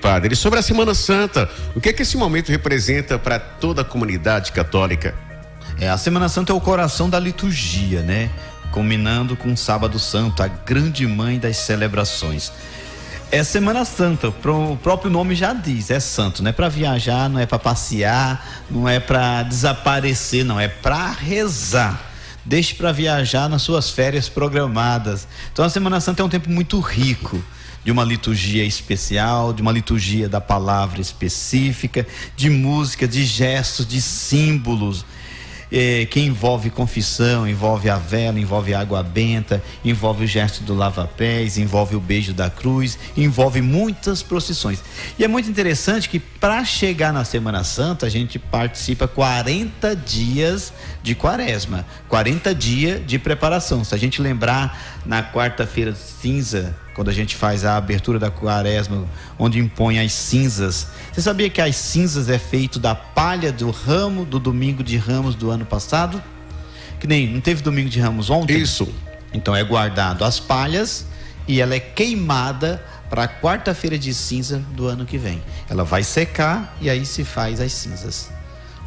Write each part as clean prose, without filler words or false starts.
padre. E sobre a Semana Santa, o que esse momento representa para toda a comunidade católica? A Semana Santa é o coração da liturgia, né? Culminando com o Sábado Santo, a grande mãe das celebrações. É Semana Santa, o próprio nome já diz, é santo, não é para viajar, não é para passear, não é para desaparecer, não, é para rezar. Deixe para viajar nas suas férias programadas. Então a Semana Santa é um tempo muito rico, de uma liturgia especial, de uma liturgia da palavra específica, de música, de gestos, de símbolos, que envolve confissão, envolve a vela, envolve a água benta, envolve o gesto do lava-pés, envolve o beijo da cruz, envolve muitas procissões. E é muito interessante que para chegar na Semana Santa a gente participa 40 dias de quaresma, 40 dias de preparação. Se a gente lembrar, na quarta-feira cinza, quando a gente faz a abertura da quaresma, onde impõe as cinzas, você sabia que as cinzas é feito da palha do ramo do domingo de Ramos do ano passado? Que nem, não teve domingo de Ramos ontem? Isso. Então é guardado as palhas e ela é queimada para a quarta-feira de cinza do ano que vem. Ela vai secar e aí se faz as cinzas.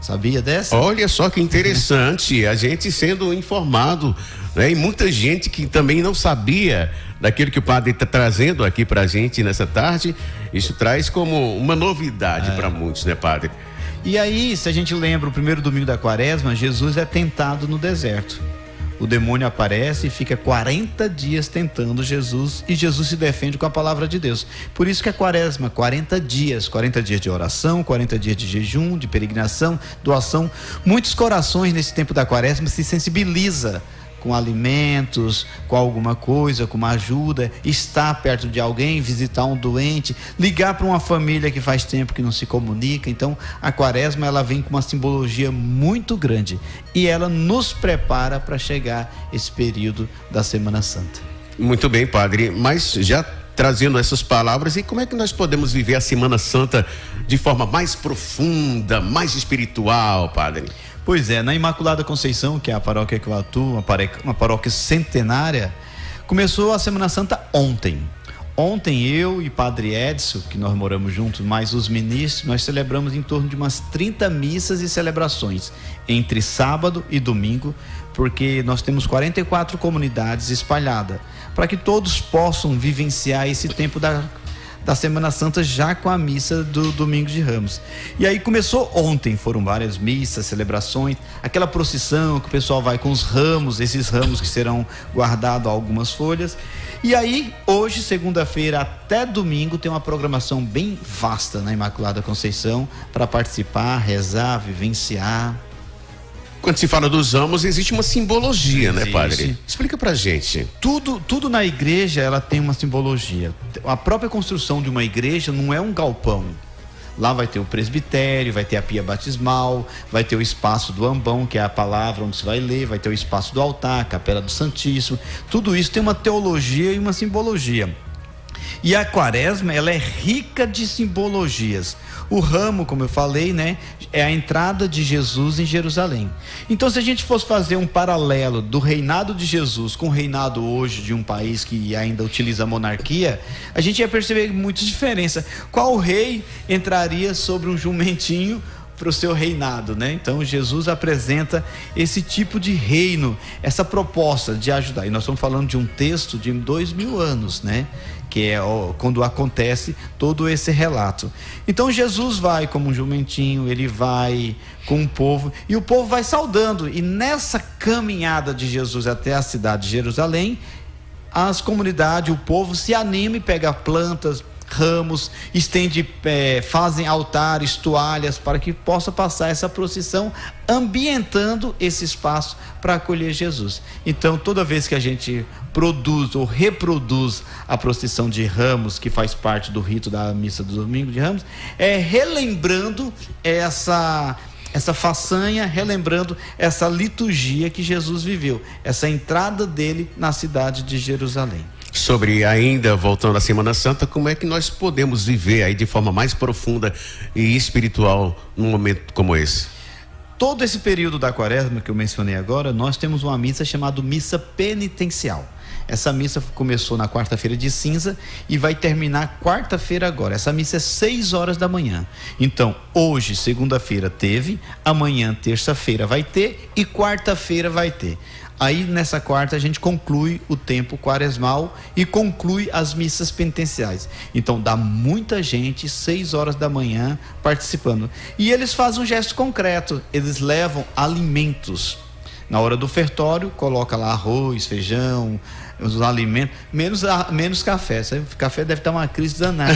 Sabia dessa? Olha só que interessante, a gente sendo informado, né? E muita gente que também não sabia daquilo que o padre está trazendo aqui pra gente nessa tarde. Isso traz como uma novidade para muitos, né, padre? E aí, se a gente lembra o primeiro domingo da quaresma, Jesus é tentado no deserto. O demônio aparece e fica 40 dias tentando Jesus, e Jesus se defende com a palavra de Deus. Por isso que a quaresma, 40 dias de oração, 40 dias de jejum, de peregrinação, doação. Muitos corações nesse tempo da quaresma se sensibilizam com alimentos, com alguma coisa, com uma ajuda, estar perto de alguém, visitar um doente, ligar para uma família que faz tempo que não se comunica. Então a quaresma, ela vem com uma simbologia muito grande e ela nos prepara para chegar esse período da Semana Santa. Muito bem, padre, mas já trazendo essas palavras, e como é que nós podemos viver a Semana Santa de forma mais profunda, mais espiritual, padre? Pois é, na Imaculada Conceição, que é a paróquia que eu atuo, uma paróquia centenária, começou a Semana Santa ontem. Ontem eu e Padre Edson, que nós moramos juntos, mais os ministros, nós celebramos em torno de umas 30 missas e celebrações, entre sábado e domingo, porque nós temos 44 comunidades espalhadas, para que todos possam vivenciar esse tempo da Semana Santa já com a missa do Domingo de Ramos. E aí começou ontem, foram várias missas, celebrações, aquela procissão que o pessoal vai com os ramos, esses ramos que serão guardados algumas folhas. E aí hoje, segunda-feira até domingo, tem uma programação bem vasta na Imaculada Conceição para participar, rezar, vivenciar. Quando se fala dos ramos, existe uma simbologia, né, padre? Explica pra gente. Tudo na igreja, ela tem uma simbologia. A própria construção de uma igreja não é um galpão. Lá vai ter o presbitério, vai ter a pia batismal, vai ter o espaço do ambão, que é a palavra onde se vai ler, vai ter o espaço do altar, a capela do Santíssimo. Tudo isso tem uma teologia e uma simbologia. E a quaresma, ela é rica de simbologias. O ramo, como eu falei, né, é a entrada de Jesus em Jerusalém. Então, se a gente fosse fazer um paralelo do reinado de Jesus com o reinado hoje de um país que ainda utiliza a monarquia, a gente ia perceber muita diferença. Qual rei entraria sobre um jumentinho para o seu reinado, né? Então Jesus apresenta esse tipo de reino, essa proposta de ajudar. E nós estamos falando de um texto de 2000 anos, né? Que é quando acontece todo esse relato. Então Jesus vai como um jumentinho, ele vai com o povo, e o povo vai saudando. E nessa caminhada de Jesus até a cidade de Jerusalém, as comunidades, o povo se anima e pega plantas, ramos, estende, fazem altares, toalhas, para que possa passar essa procissão, ambientando esse espaço para acolher Jesus. Então, toda vez que a gente produz ou reproduz a procissão de ramos, que faz parte do rito da missa do Domingo de Ramos, é relembrando essa façanha, relembrando essa liturgia que Jesus viveu, essa entrada dele na cidade de Jerusalém. Sobre ainda, voltando à Semana Santa, como é que nós podemos viver aí de forma mais profunda e espiritual num momento como esse? Todo esse período da quaresma que eu mencionei agora, nós temos uma missa chamada missa penitencial. Essa missa começou na quarta-feira de cinza e vai terminar quarta-feira agora. Essa missa é 6 horas da manhã. Então, hoje, segunda-feira, teve, amanhã, terça-feira, vai ter e quarta-feira vai ter. Aí nessa quarta a gente conclui o tempo quaresmal e conclui as missas penitenciais. Então dá muita gente, 6 horas da manhã, participando. E eles fazem um gesto concreto, eles levam alimentos. Na hora do ofertório, coloca lá arroz, feijão, os alimentos, menos café. Café deve estar uma crise danada.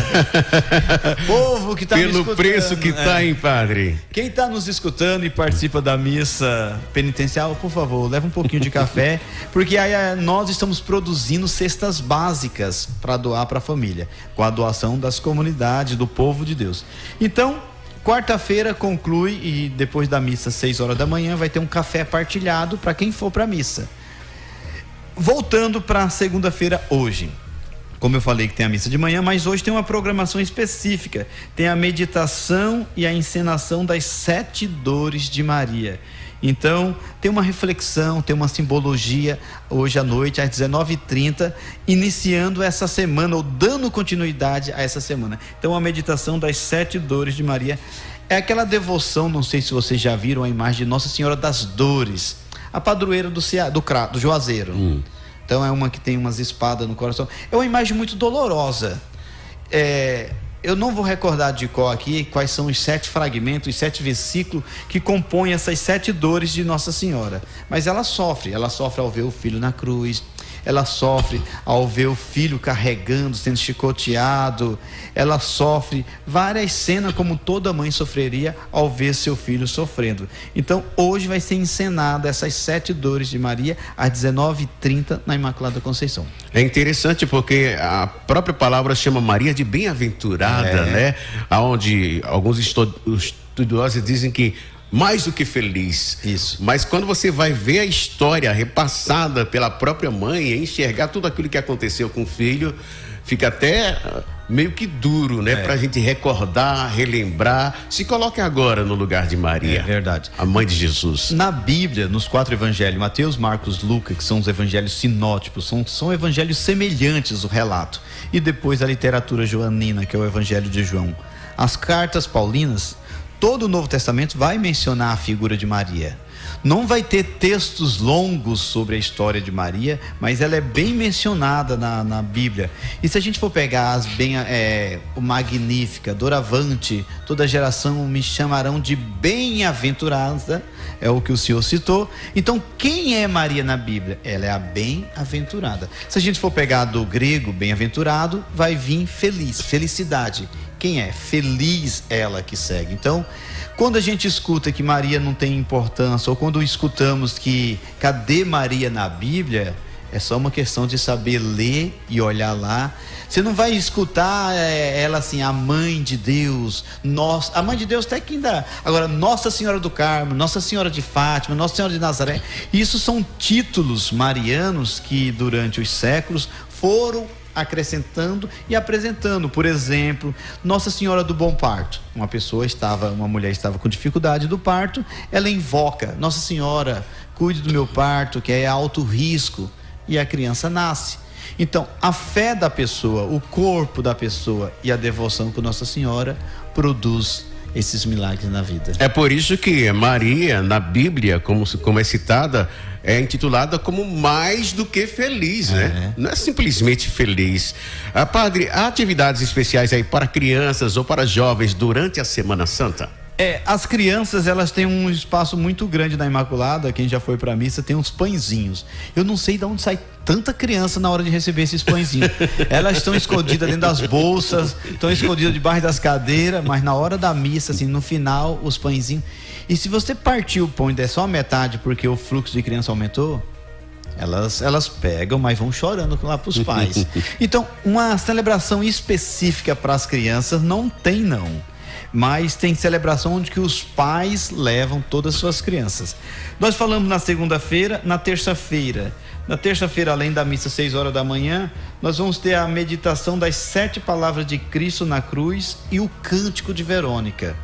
Povo que está nos escutando. Pelo preço que está, hein, padre? Quem está nos escutando e participa da missa penitencial, por favor, leva um pouquinho de café, porque aí nós estamos produzindo cestas básicas para doar para a família, com a doação das comunidades, do povo de Deus. Então, quarta-feira conclui e depois da missa, 6 horas da manhã, vai ter um café partilhado para quem for para a missa. Voltando para segunda-feira hoje, como eu falei que tem a missa de manhã, mas hoje tem uma programação específica, tem a meditação e a encenação das 7 dores de Maria. Então tem uma reflexão, tem uma simbologia hoje à noite às 19h30, iniciando essa semana ou dando continuidade a essa semana. Então a meditação das 7 dores de Maria é aquela devoção, não sei se vocês já viram a imagem de Nossa Senhora das Dores, a padroeira do Juazeiro. Então é uma que tem umas espadas no coração. É uma imagem muito dolorosa. Eu não vou recordar de cor aqui quais são os 7 fragmentos, os 7 versículos que compõem essas 7 dores de Nossa Senhora. Mas ela sofre ao ver o filho na cruz, ela sofre ao ver o filho carregando, sendo chicoteado, ela sofre várias cenas como toda mãe sofreria ao ver seu filho sofrendo. Então hoje vai ser encenada essas 7 dores de Maria às 19h30 na Imaculada Conceição. É interessante porque a própria palavra chama Maria de bem-aventurada, né? Onde alguns estudiosos dizem que mais do que feliz. Isso. Mas quando você vai ver a história repassada pela própria mãe, enxergar tudo aquilo que aconteceu com o filho, fica até meio que duro, né? Pra gente recordar, relembrar. Se coloque agora no lugar de Maria. É verdade. A mãe de Jesus. Na Bíblia, nos 4 evangelhos, Mateus, Marcos, Lucas, que são os evangelhos sinóticos, são evangelhos semelhantes o relato. E depois a literatura joanina, que é o evangelho de João. As cartas paulinas, todo o Novo Testamento vai mencionar a figura de Maria. Não vai ter textos longos sobre a história de Maria, mas ela é bem mencionada na Bíblia. E se a gente for pegar o Magnífica, Doravante, toda geração me chamarão de bem-aventurada, é o que o senhor citou. Então, quem é Maria na Bíblia? Ela é a bem-aventurada. Se a gente for pegar do grego, bem-aventurado, vai vir feliz, felicidade. Quem é? Feliz ela que segue. Então, quando a gente escuta que Maria não tem importância, ou quando escutamos que cadê Maria na Bíblia, é só uma questão de saber ler e olhar lá. Você não vai escutar ela assim, a mãe de Deus, a mãe de Deus até que ainda. Agora, Nossa Senhora do Carmo, Nossa Senhora de Fátima, Nossa Senhora de Nazaré, isso são títulos marianos que durante os séculos foram acrescentando e apresentando. Por exemplo, Nossa Senhora do Bom Parto. Uma mulher estava com dificuldade do parto, ela invoca: Nossa Senhora, cuide do meu parto, que é alto risco, e a criança nasce. Então, a fé da pessoa, o corpo da pessoa e a devoção com Nossa Senhora produz esses milagres na vida. É por isso que Maria, na Bíblia, como é citada, é intitulada como mais do que feliz, né? Não é simplesmente feliz. Padre, há atividades especiais aí para crianças ou para jovens durante a Semana Santa? As crianças, elas têm um espaço muito grande na Imaculada. Quem já foi para a missa tem uns pãezinhos. Eu não sei de onde sai tanta criança na hora de receber esses pãezinhos. Elas estão escondidas dentro das bolsas, estão escondidas debaixo das cadeiras, mas na hora da missa, assim, no final, os pãezinhos. E se você partir o pão e der só a metade porque o fluxo de criança aumentou, elas pegam, mas vão chorando lá para os pais. Então, uma celebração específica para as crianças não tem, não. Mas tem celebração onde que os pais levam todas as suas crianças. Nós falamos na segunda-feira, na terça-feira. Na terça-feira, além da missa 6 horas da manhã, nós vamos ter a meditação das 7 palavras de Cristo na cruz e o cântico de Verônica.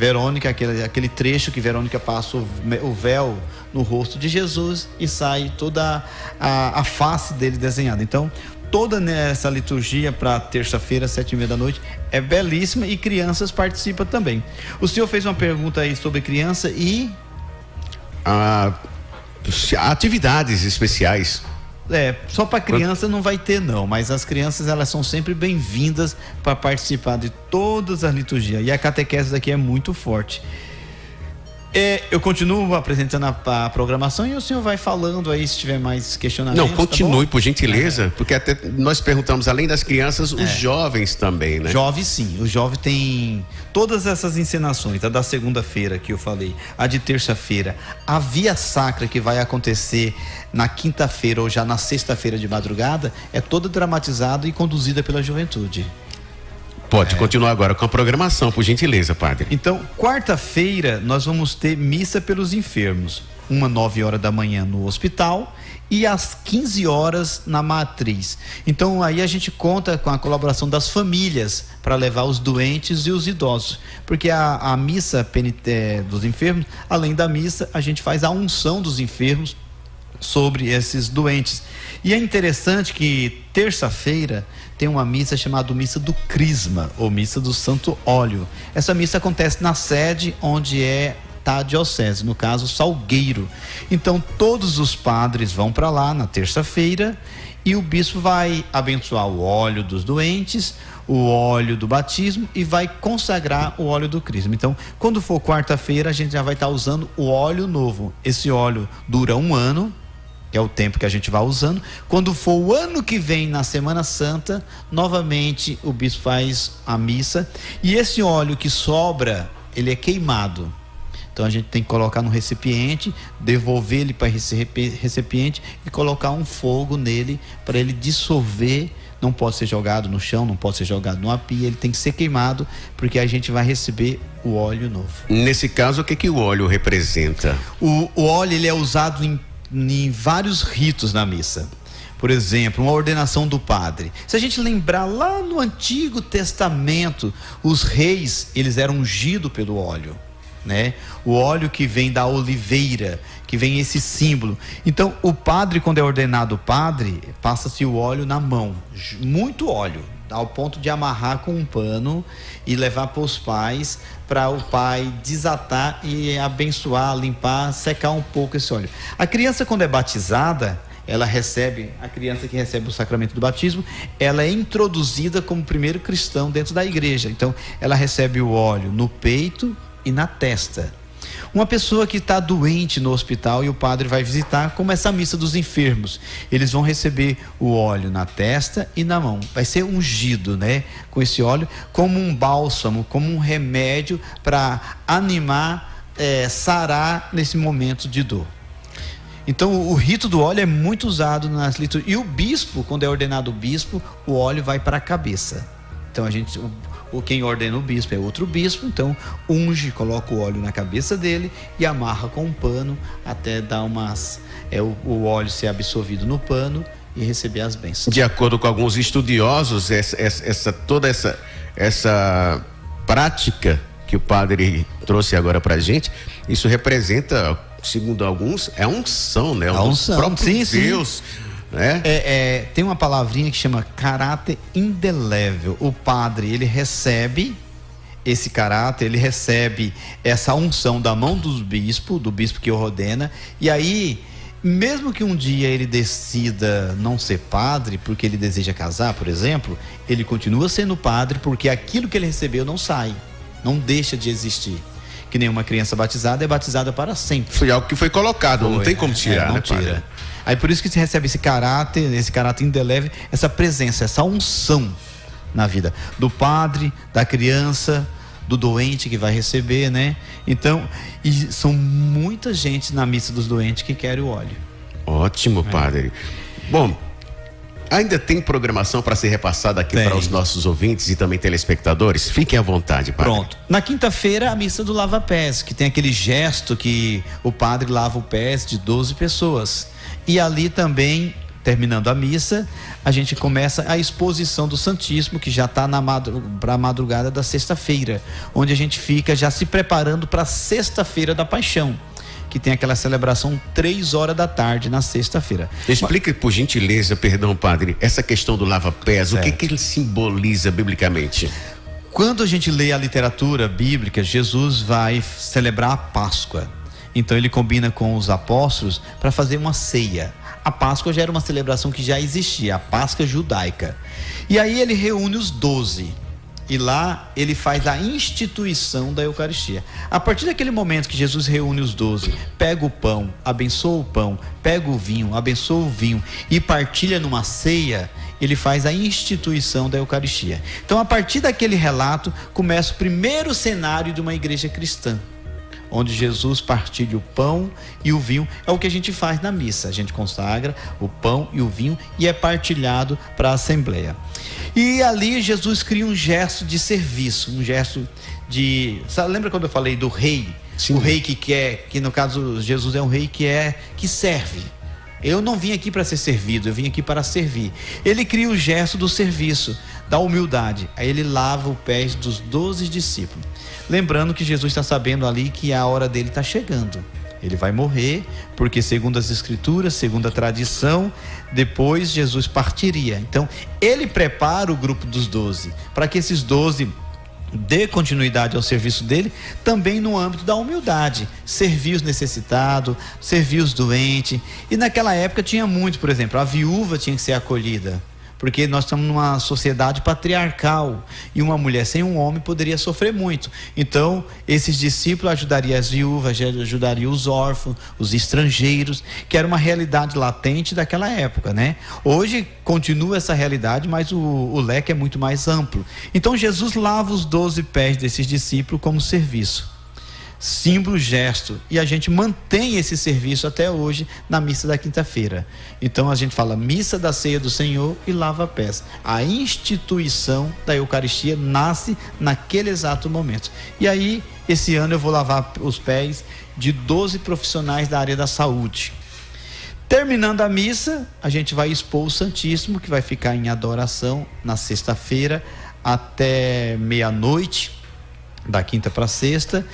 Verônica, aquele trecho que Verônica passa o véu no rosto de Jesus e sai toda a face dele desenhada. Então, toda essa liturgia para terça-feira, 7h30 da noite, é belíssima e crianças participam também. O senhor fez uma pergunta aí sobre criança e... atividades especiais. Só para criança não vai ter não, mas as crianças elas são sempre bem-vindas para participar de todas as liturgias, e a catequese daqui é muito forte. Eu continuo apresentando a programação e o senhor vai falando aí se tiver mais questionamentos. Não, continue, por gentileza, porque até nós perguntamos, além das crianças, os jovens também, né? Jovem, sim. O jovem tem todas essas encenações, a da segunda-feira que eu falei, a de terça-feira, a via sacra que vai acontecer na quinta-feira ou já na sexta-feira de madrugada, é toda dramatizada e conduzida pela juventude. Pode continuar agora com a programação, por gentileza, padre. Então, quarta-feira nós vamos ter missa pelos enfermos, 9h da manhã no hospital e às 15 horas na matriz. Então aí a gente conta com a colaboração das famílias para levar os doentes e os idosos, porque a missa dos enfermos, além da missa, a gente faz a unção dos enfermos sobre esses doentes. E é interessante que terça-feira tem uma missa chamada Missa do Crisma, ou Missa do Santo Óleo. Essa missa acontece na sede onde está a diocese, no caso Salgueiro. Então todos os padres vão para lá na terça-feira e o bispo vai abençoar o óleo dos doentes, o óleo do batismo e vai consagrar o óleo do crisma. Então, quando for quarta-feira, a gente já vai estar usando o óleo novo. Esse óleo dura 1 ano, que é o tempo que a gente vai usando. Quando for o ano que vem, na Semana Santa, novamente o bispo faz a missa. E esse óleo que sobra, ele é queimado. Então a gente tem que colocar no recipiente, devolver ele para esse recipiente e colocar um fogo nele para ele dissolver. Não pode ser jogado no chão, não pode ser jogado numa pia, ele tem que ser queimado, porque a gente vai receber o óleo novo. Nesse caso, o que o óleo representa? O óleo, ele é usado em vários ritos na missa. Por exemplo, uma ordenação do padre. Se a gente lembrar lá no Antigo Testamento, os reis, eles eram ungidos pelo óleo, né? O óleo que vem da oliveira, que vem esse símbolo. Então, o padre, quando é ordenado padre, passa-se o óleo na mão, muito óleo, ao ponto de amarrar com um pano e levar para os pais, para o pai desatar e abençoar, limpar, secar um pouco esse óleo. A criança, quando é batizada, a criança que recebe o sacramento do batismo, ela é introduzida como primeiro cristão dentro da igreja. Então, ela recebe o óleo no peito e na testa. Uma pessoa que está doente no hospital e o padre vai visitar, como essa missa dos enfermos, eles vão receber o óleo na testa e na mão. Vai ser ungido, né, com esse óleo, como um bálsamo, como um remédio para animar, sarar nesse momento de dor. Então o rito do óleo é muito usado nas liturgias. E o bispo, quando é ordenado bispo, o óleo vai para a cabeça. Então quem ordena o bispo é outro bispo, então unge, coloca o óleo na cabeça dele e amarra com um pano até dar o óleo ser absorvido no pano e receber as bênçãos. De acordo com alguns estudiosos, toda essa prática que o padre trouxe agora pra gente, isso representa, segundo alguns, é unção, né? A unção, próprio Deus. Né? Tem uma palavrinha que chama caráter indelével. O padre, ele recebe esse caráter, ele recebe essa unção da mão do bispo que ordena, e aí, mesmo que um dia ele decida não ser padre, porque ele deseja casar, por exemplo, ele continua sendo padre, porque aquilo que ele recebeu não sai, não deixa de existir. Que nem uma criança batizada é batizada para sempre. Foi algo que foi colocado, não tem como tirar, não né, tira. padre? Aí por isso que se recebe esse caráter indelével, essa presença, essa unção na vida do padre, da criança, do doente que vai receber, né? Então, e são muita gente na missa dos doentes que querem o óleo. Ótimo, padre. Bom, ainda tem programação para ser repassada aqui para os nossos ouvintes e também telespectadores? Fiquem à vontade, padre. Pronto. Na quinta-feira, a missa do lava-pés, que tem aquele gesto que o padre lava o pés de 12 pessoas. E ali também terminando a missa, a gente começa a exposição do Santíssimo, que já está para a madrugada da sexta-feira, onde a gente fica já se preparando para a sexta-feira da Paixão, que tem aquela celebração 3 horas da tarde na sexta-feira. Explique, por gentileza, perdão, padre, essa questão do lava-pés, o que ele simboliza biblicamente? Quando a gente lê a literatura bíblica, Jesus vai celebrar a Páscoa. Então ele combina com os apóstolos para fazer uma ceia. A Páscoa já era uma celebração que já existia, a Páscoa judaica. E aí ele reúne os 12. E lá ele faz a instituição da Eucaristia. A partir daquele momento que Jesus reúne os 12, pega o pão, abençoa o pão, pega o vinho, abençoa o vinho e partilha numa ceia, ele faz a instituição da Eucaristia. Então, a partir daquele relato, começa o primeiro cenário de uma igreja cristã, onde Jesus partilha o pão e o vinho. É o que a gente faz na missa, a gente consagra o pão e o vinho e é partilhado para a Assembleia. E ali Jesus cria um gesto de serviço, um gesto de... Lembra quando eu falei do rei? Sim. O rei que no caso Jesus é um rei que serve. Eu não vim aqui para ser servido, eu vim aqui para servir. Ele cria o gesto do serviço, da humildade. Aí ele lava os pés dos 12 discípulos. Lembrando que Jesus está sabendo ali que a hora dele está chegando. Ele vai morrer, porque segundo as escrituras, segundo a tradição, depois Jesus partiria. Então, ele prepara o grupo dos 12, para que esses 12 dê continuidade ao serviço dele, também no âmbito da humildade, servir os necessitados, servir os doentes. E naquela época tinha muito, por exemplo, a viúva tinha que ser acolhida, porque nós estamos numa sociedade patriarcal e uma mulher sem um homem poderia sofrer muito. Então, esses discípulos ajudariam as viúvas, ajudariam os órfãos, os estrangeiros, que era uma realidade latente daquela época, né? Hoje continua essa realidade, mas o leque é muito mais amplo. Então, Jesus lava os 12 pés desses discípulos como serviço. Símbolo, gesto, e a gente mantém esse serviço até hoje na missa da quinta-feira. Então a gente fala missa da ceia do Senhor e lava pés. A instituição da Eucaristia nasce naquele exato momento. E aí, esse ano eu vou lavar os pés de 12 profissionais da área da saúde. Terminando a missa, a gente vai expor o Santíssimo, que vai ficar em adoração na sexta-feira até meia-noite, da quinta para sexta.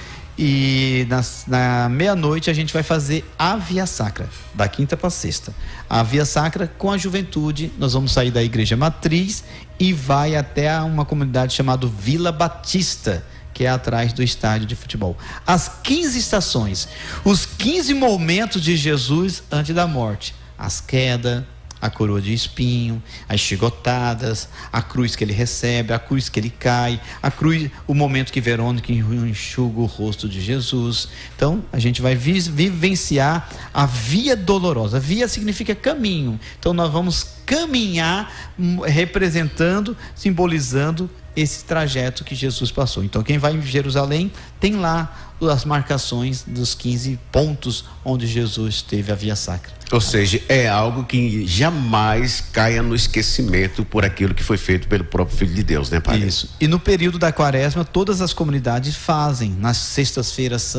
E na meia-noite a gente vai fazer a Via Sacra, da quinta para sexta. A Via Sacra com a juventude, nós vamos sair da igreja matriz e vai até uma comunidade chamada Vila Batista, que é atrás do estádio de futebol. As 15 estações, os 15 momentos de Jesus antes da morte. As quedas, a coroa de espinho, as chicotadas, a cruz que ele recebe, a cruz que ele cai, a cruz, o momento que Verônica enxuga o rosto de Jesus. Então, a gente vai vivenciar a via dolorosa. Via significa caminho. Então, nós vamos caminhar representando, simbolizando esse trajeto que Jesus passou. Então, quem vai em Jerusalém tem lá as marcações dos 15 pontos onde Jesus teve a Via Sacra. Ou seja, é algo que jamais caia no esquecimento por aquilo que foi feito pelo próprio Filho de Deus, né, Padre? Isso. E no período da Quaresma, todas as comunidades fazem nas sextas-feiras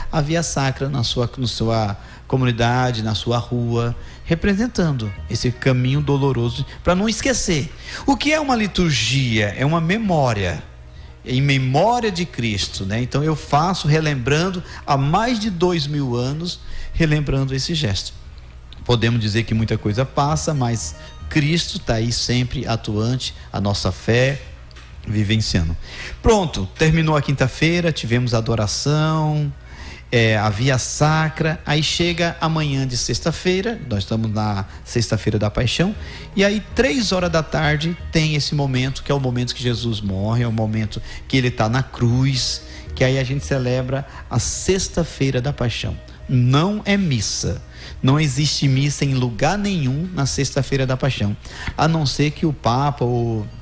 a Via Sacra na sua comunidade, na sua rua, representando esse caminho doloroso para não esquecer. O que é uma liturgia? É uma memória. Em memória de Cristo, né? Então eu faço relembrando há mais de 2000 anos, relembrando esse gesto. Podemos dizer que muita coisa passa, mas Cristo está aí sempre atuante, a nossa fé vivenciando. Pronto, terminou a quinta-feira, tivemos a adoração, a Via Sacra, aí chega amanhã de sexta-feira, nós estamos na sexta-feira da Paixão, e aí 3 horas da tarde tem esse momento, que é o momento que Jesus morre, é o momento que ele está na cruz, que aí a gente celebra a sexta-feira da Paixão. Não é missa, não existe missa em lugar nenhum na sexta-feira da Paixão, a não ser que o Papa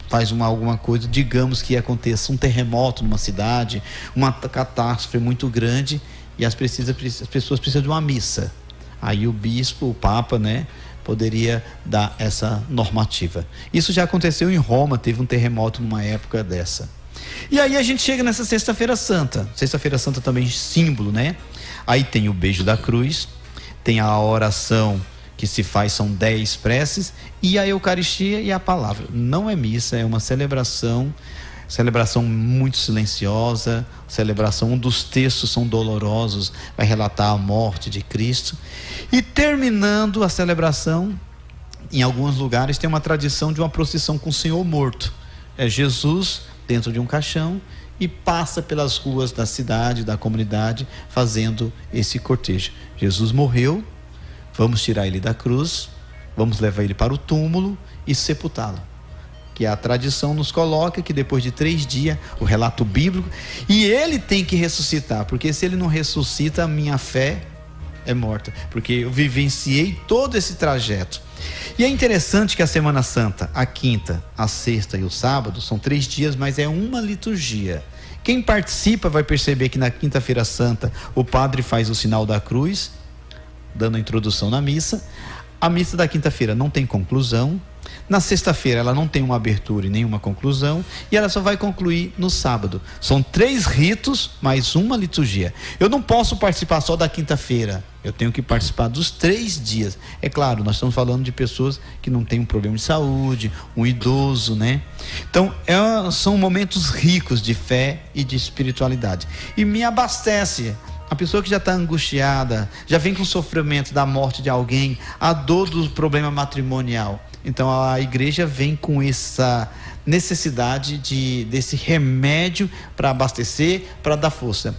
faz alguma coisa, digamos que aconteça um terremoto numa cidade, uma catástrofe muito grande, e as pessoas precisam de uma missa. Aí o bispo, o Papa, né, poderia dar essa normativa. Isso já aconteceu em Roma, teve um terremoto numa época dessa. E aí a gente chega nessa Sexta-feira Santa. Sexta-feira Santa também símbolo, né? Aí tem o beijo da cruz, tem a oração que se faz são 10 preces, e a Eucaristia e a palavra. Não é missa, é uma celebração muito silenciosa, um dos textos são dolorosos, vai relatar a morte de Cristo. E terminando a celebração, em alguns lugares tem uma tradição de uma procissão com o Senhor morto. É Jesus dentro de um caixão e passa pelas ruas da cidade, da comunidade, fazendo esse cortejo. Jesus morreu, vamos tirar ele da cruz, vamos levar ele para o túmulo e sepultá-lo. Que a tradição nos coloca que depois de 3 dias, o relato bíblico, e ele tem que ressuscitar, porque se ele não ressuscita, a minha fé é morta, porque eu vivenciei todo esse trajeto. E é interessante que a Semana Santa, a quinta, a sexta e o sábado, são 3 dias, mas é uma liturgia. Quem participa vai perceber que na quinta-feira santa, o padre faz o sinal da cruz, dando a introdução na missa. A missa da quinta-feira não tem conclusão. Na sexta-feira ela não tem uma abertura e nenhuma conclusão, e ela só vai concluir no sábado. São 3 ritos, mais uma liturgia. Eu não posso participar só da quinta-feira, eu tenho que participar dos 3 dias. É claro, nós estamos falando de pessoas que não têm um problema de saúde, um idoso, né? Então, são momentos ricos de fé e de espiritualidade. E me abastece. A pessoa que já está angustiada, já vem com o sofrimento da morte de alguém, a dor do problema matrimonial. Então a igreja vem com essa necessidade desse remédio para abastecer, para dar força.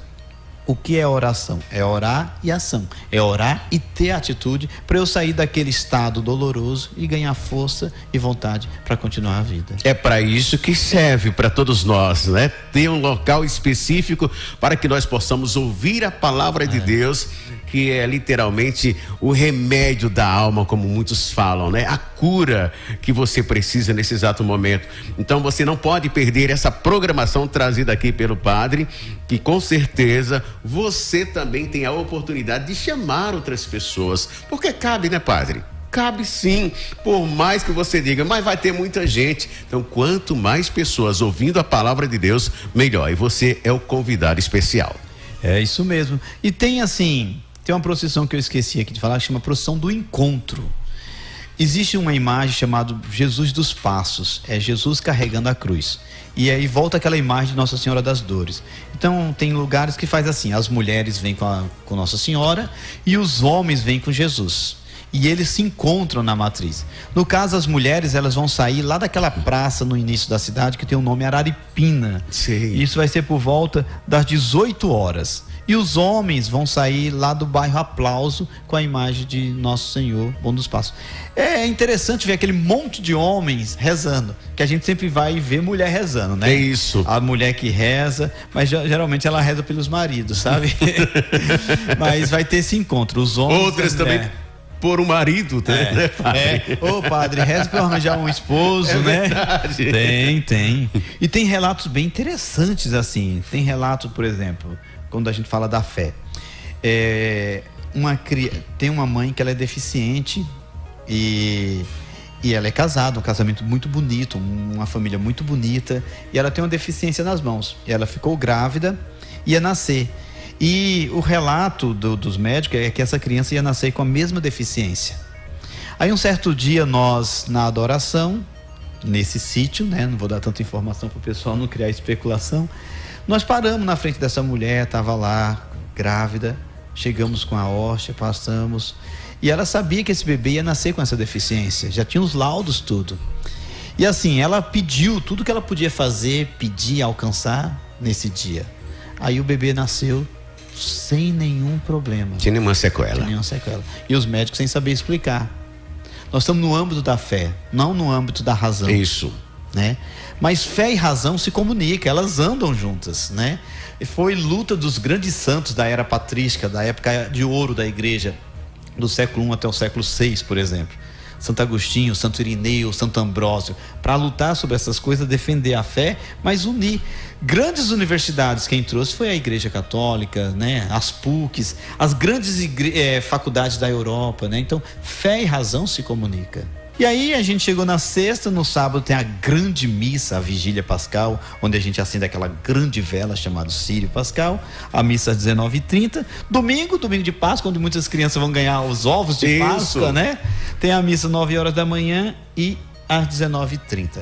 O que é oração? É orar e ação. É orar e ter atitude para eu sair daquele estado doloroso e ganhar força e vontade para continuar a vida. É para isso que serve para todos nós, né? Ter um local específico para que nós possamos ouvir a palavra de Deus, que é literalmente o remédio da alma, como muitos falam, né? A cura que você precisa nesse exato momento. Então você não pode perder essa programação trazida aqui pelo padre, que com certeza você também tem a oportunidade de chamar outras pessoas, porque cabe, né, padre? Cabe sim, por mais que você diga, mas vai ter muita gente. Então, quanto mais pessoas ouvindo a palavra de Deus, melhor. E você é o convidado especial. É isso mesmo. E tem uma procissão que eu esqueci aqui de falar, que chama procissão do encontro. Existe uma imagem chamada Jesus dos Passos, é Jesus carregando a cruz. E aí volta aquela imagem de Nossa Senhora das Dores. Então tem lugares que faz assim, as mulheres vêm com Nossa Senhora e os homens vêm com Jesus. E eles se encontram na matriz. No caso, as mulheres, elas vão sair lá daquela praça no início da cidade, que tem o nome Araripina. Sim. Isso vai ser por volta das 18 horas. E os homens vão sair lá do bairro Aplauso com a imagem de Nosso Senhor, Bom dos Passos. É interessante ver aquele monte de homens rezando, que a gente sempre vai ver mulher rezando, né? É isso. A mulher que reza, mas geralmente ela reza pelos maridos, sabe? Mas vai ter esse encontro. Os homens... Outras também... por um marido, né, padre? Ô padre, reza para arranjar um esposo, né? Verdade. Tem. E tem relatos bem interessantes assim. Tem relato, por exemplo, quando a gente fala da fé. Tem uma mãe que ela é deficiente e ela é casada, um casamento muito bonito, uma família muito bonita, e ela tem uma deficiência nas mãos. E ela ficou grávida, ia nascer. E o relato dos médicos é que essa criança ia nascer com a mesma deficiência. Aí um certo dia nós, na adoração, nesse sítio, né? Não vou dar tanta informação para o pessoal não criar especulação. Nós paramos na frente dessa mulher, estava lá, grávida, chegamos com a hóstia, passamos. E ela sabia que esse bebê ia nascer com essa deficiência, já tinha os laudos, tudo. E assim, ela pediu tudo que ela podia fazer, pedir, alcançar nesse dia. Aí o bebê nasceu sem nenhum problema. Tinha nenhuma sequela. E os médicos sem saber explicar. Nós estamos no âmbito da fé, não no âmbito da razão. Isso. Né? Mas fé e razão se comunicam, elas andam juntas, né? E foi luta dos grandes santos da era patrística, da época de ouro da igreja, do século I até o século VI, por exemplo. Santo Agostinho, Santo Irineu, Santo Ambrósio, para lutar sobre essas coisas, defender a fé, mas unir. Grandes universidades, quem trouxe foi a Igreja Católica, né? As PUCs, as grandes faculdades da Europa, né? Então, fé e razão se comunicam. E aí a gente chegou na sexta, no sábado tem a grande missa, a vigília pascal, onde a gente acende aquela grande vela chamada Sírio Pascal, a missa às 19h30. Domingo de Páscoa, onde muitas crianças vão ganhar os ovos de Páscoa, né? Tem a missa 9h da manhã e às 19h30.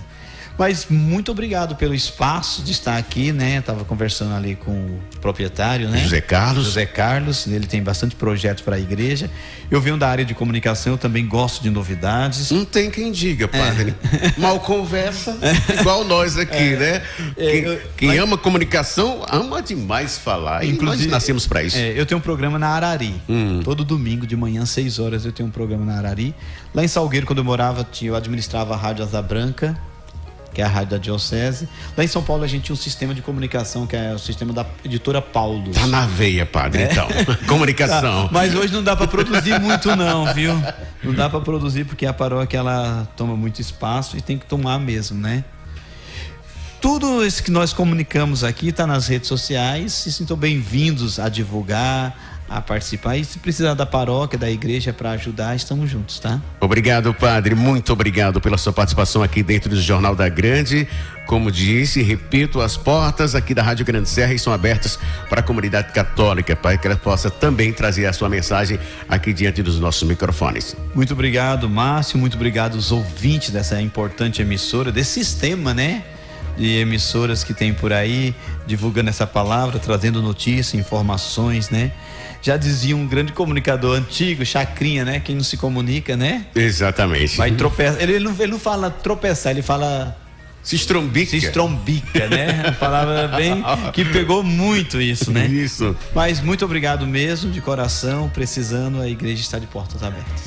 Mas muito obrigado pelo espaço de estar aqui, né? Estava conversando ali com o proprietário, né? José Carlos, ele tem bastante projetos para a igreja. Eu venho da área de comunicação, eu também gosto de novidades. Não tem quem diga, padre. Mal conversa, igual nós aqui, né? Quem ama comunicação, ama demais falar. Inclusive, nós nascemos para isso. Eu tenho um programa na Arari. Todo domingo de manhã, 6h, eu tenho um programa na Arari. Lá em Salgueiro, quando eu morava, eu administrava a Rádio Asa Branca, que é a rádio da Diocese. Lá em São Paulo a gente tinha um sistema de comunicação, que é o sistema da editora Paulo. Tá na veia, padre, então. Comunicação. Tá, mas hoje não dá para produzir muito não, viu? Não dá para produzir porque a paróquia ela toma muito espaço e tem que tomar mesmo, né? Tudo isso que nós comunicamos aqui está nas redes sociais. Se sintam bem-vindos a divulgar, a participar. E se precisar da paróquia, da igreja para ajudar, estamos juntos, tá? Obrigado, padre. Muito obrigado pela sua participação aqui dentro do Jornal da Grande. Como disse, repito, as portas aqui da Rádio Grande Serra estão abertas para a comunidade católica, para que ela possa também trazer a sua mensagem aqui diante dos nossos microfones. Muito obrigado, Márcio. Muito obrigado aos ouvintes dessa importante emissora, desse sistema, né? De emissoras que tem por aí, divulgando essa palavra, trazendo notícias, informações, né? Já dizia um grande comunicador antigo, Chacrinha, né? Quem não se comunica, né? Exatamente. Vai tropeçar. Ele não fala tropeçar, ele fala... Se estrombica, né? A palavra bem que pegou muito isso, né? Isso. Mas muito obrigado mesmo, de coração. Precisando, a igreja está de portas abertas.